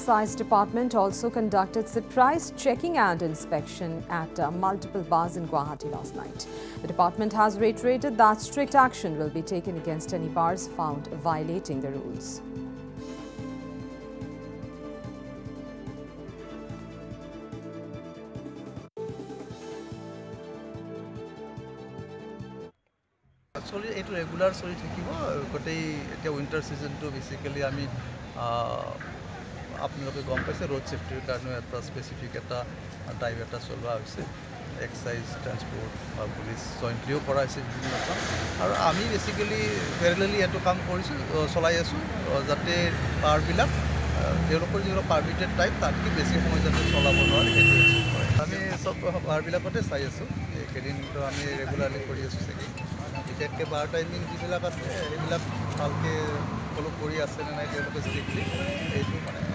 Excise Department also conducted surprise checking and inspection at multiple bars in Guwahati last night. The department has reiterated that strict action will be taken against any bars found violating the rules. Actually, it regular so winter season to basically I mean आपलोगे गम पाइसे road सेफ्टिर कारण एटा specific एटा drive एटा चलोवा होइसे एक्साइज ट्रांसपोर्ट और पुलिस जॉइंटलिও কৰা হৈছে বিভিন্ন কাম আৰু আমি বেসিক্যালি প্যাৰালালি এটো কাম কৰিছো চলাই আছো যাতে পাৰবিলাক তেওঁলোকৰ যিটো পাৰমিটেড টাইম তাতকৈ বেছি সময় যাতে চলাব নোৱাৰে সেইটো এক্সেপ্ট কৰে আমি সব পাৰবিলাকতে চাই আছো একেদিনটো আমি ৰেগুলাৰলি কৰি আছো চেকিং বিশেষকৈ বাৰ টাইমিং যিবিলাক আছে সেইবিলাক ভালকৈ ফলো কৰি আছে নে নাই তেওঁলোকে ষ্ট্ৰিক্টলি এইটো মানে